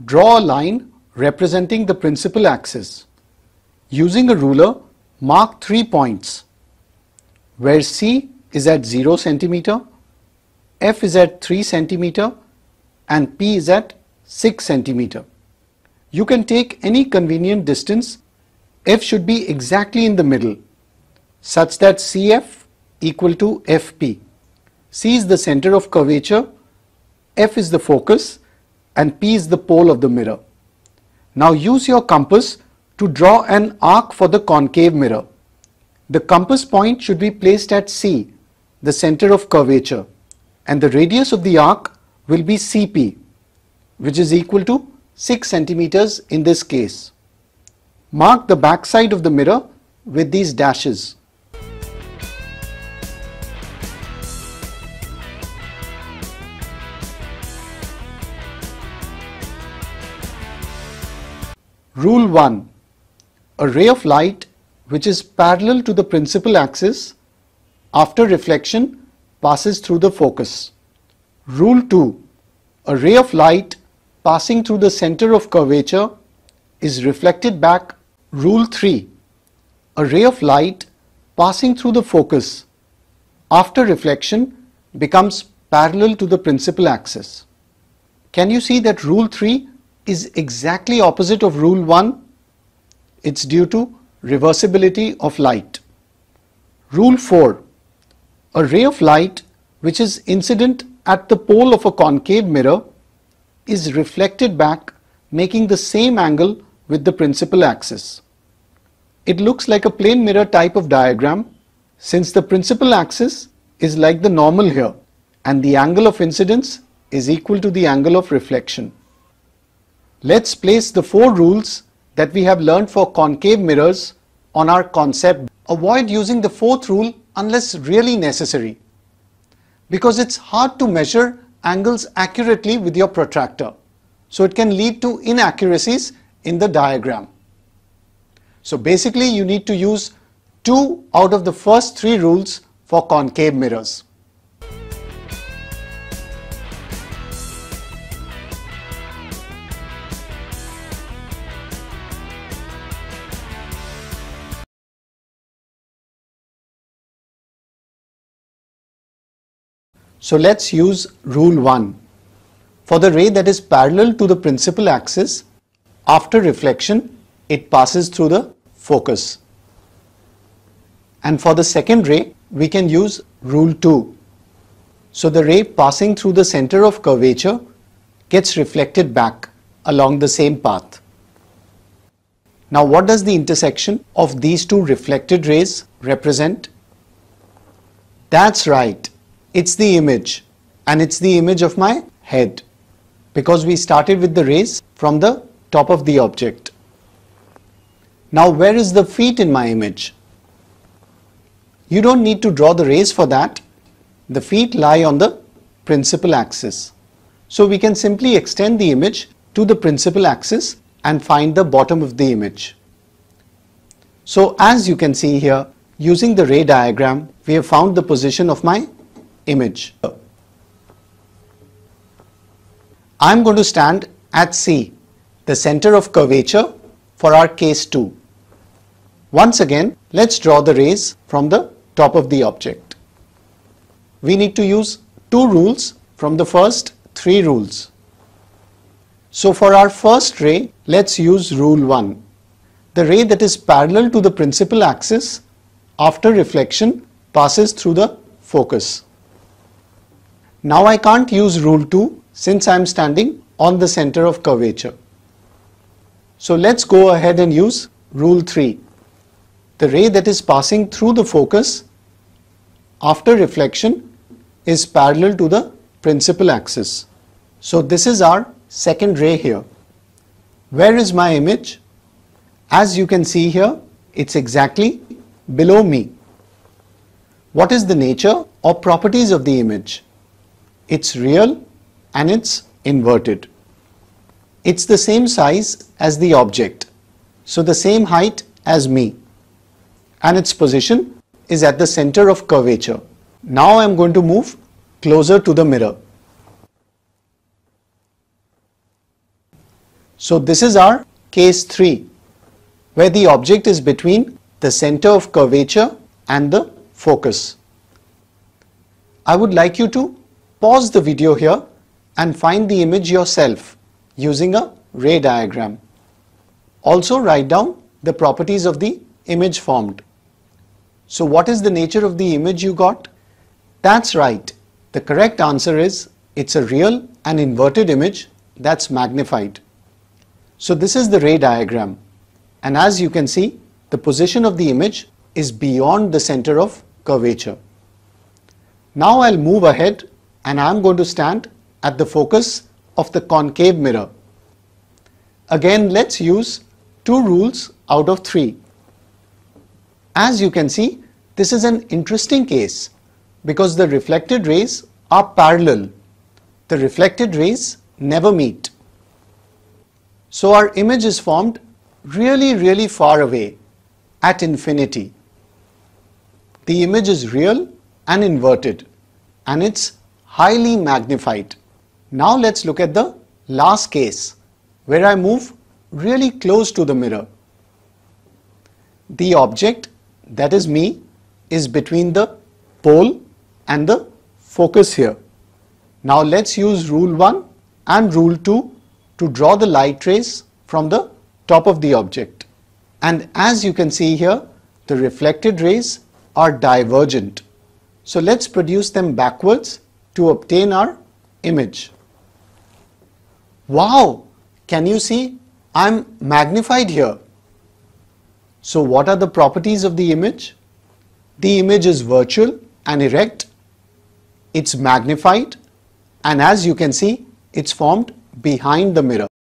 Draw a line representing the principal axis. Using a ruler, mark 3 points where C is at 0 centimeter, F is at 3 centimeter and P is at 6 centimeter. You can take any convenient distance. F should be exactly in the middle such that CF equal to FP. C is the center of curvature, F is the focus and P is the pole of the mirror. Now use your compass to draw an arc for the concave mirror. The compass point should be placed at C, the center of curvature, and the radius of the arc will be CP, which is equal to 6 centimeters in this case. Mark the back side of the mirror with these dashes. Rule 1. A ray of light which is parallel to the principal axis after reflection passes through the focus. Rule 2. A ray of light passing through the center of curvature is reflected back. Rule 3. A ray of light passing through the focus after reflection becomes parallel to the principal axis. Can you see that rule 3 is exactly opposite of rule 1? It's due to reversibility of light. Rule 4. A ray of light which is incident at the pole of a concave mirror is reflected back, making the same angle with the principal axis. It looks like a plane mirror type of diagram since the principal axis is like the normal here and the angle of incidence is equal to the angle of reflection. Let's place the 4 rules that we have learned for concave mirrors on our concept. Avoid using the 4th rule unless really necessary, because it's hard to measure angles accurately with your protractor. So it can lead to inaccuracies in the diagram. So basically you need to use 2 out of the first 3 rules for concave mirrors. So let's use rule 1. For the ray that is parallel to the principal axis, after reflection, it passes through the focus. And for the second ray, we can use rule 2. So the ray passing through the center of curvature gets reflected back along the same path. Now what does the intersection of these 2 reflected rays represent? That's right. It's the image, and it's the image of my head, because we started with the rays from the top of the object. Now where is the feet in my image? You don't need to draw the rays for that. The feet lie on the principal axis. So we can simply extend the image to the principal axis and find the bottom of the image. So as you can see here, using the ray diagram, we have found the position of my image. I'm going to stand at C, the center of curvature, for our case 2. Once again, let's draw the rays from the top of the object. We need to use 2 rules from the first 3 rules. So for our first ray, let's use rule 1. The ray that is parallel to the principal axis after reflection passes through the focus. Now I can't use rule 2 since I am standing on the center of curvature. So let's go ahead and use rule 3. The ray that is passing through the focus after reflection is parallel to the principal axis. So this is our second ray here. Where is my image? As you can see here, it's exactly below me. What is the nature or properties of the image? It's real and it's inverted. It's the same size as the object, so the same height as me, and its position is at the center of curvature. Now I am going to move closer to the mirror. So this is our case 3, where the object is between the center of curvature and the focus. I would like you to pause the video here and find the image yourself using a ray diagram. Also write down the properties of the image formed. So what is the nature of the image you got? That's right. The correct answer is it's a real and inverted image that's magnified. So this is the ray diagram, and as you can see, the position of the image is beyond the center of curvature. Now I'll move ahead and I'm going to stand at the focus of the concave mirror. Again, let's use 2 rules out of 3. As you can see, this is an interesting case because the reflected rays are parallel. The reflected rays never meet. So our image is formed really far away at infinity. The image is real and inverted, and it's highly magnified. Now let's look at the last case where I move really close to the mirror. The object, that is me, is between the pole and the focus here. Now let's use rule 1 and rule 2 to draw the light rays from the top of the object. And as you can see here, the reflected rays are divergent. So let's produce them backwards to obtain our image. Wow! Can you see? I'm magnified here. So what are the properties of the image? The image is virtual and erect. It's magnified, and as you can see, it's formed behind the mirror.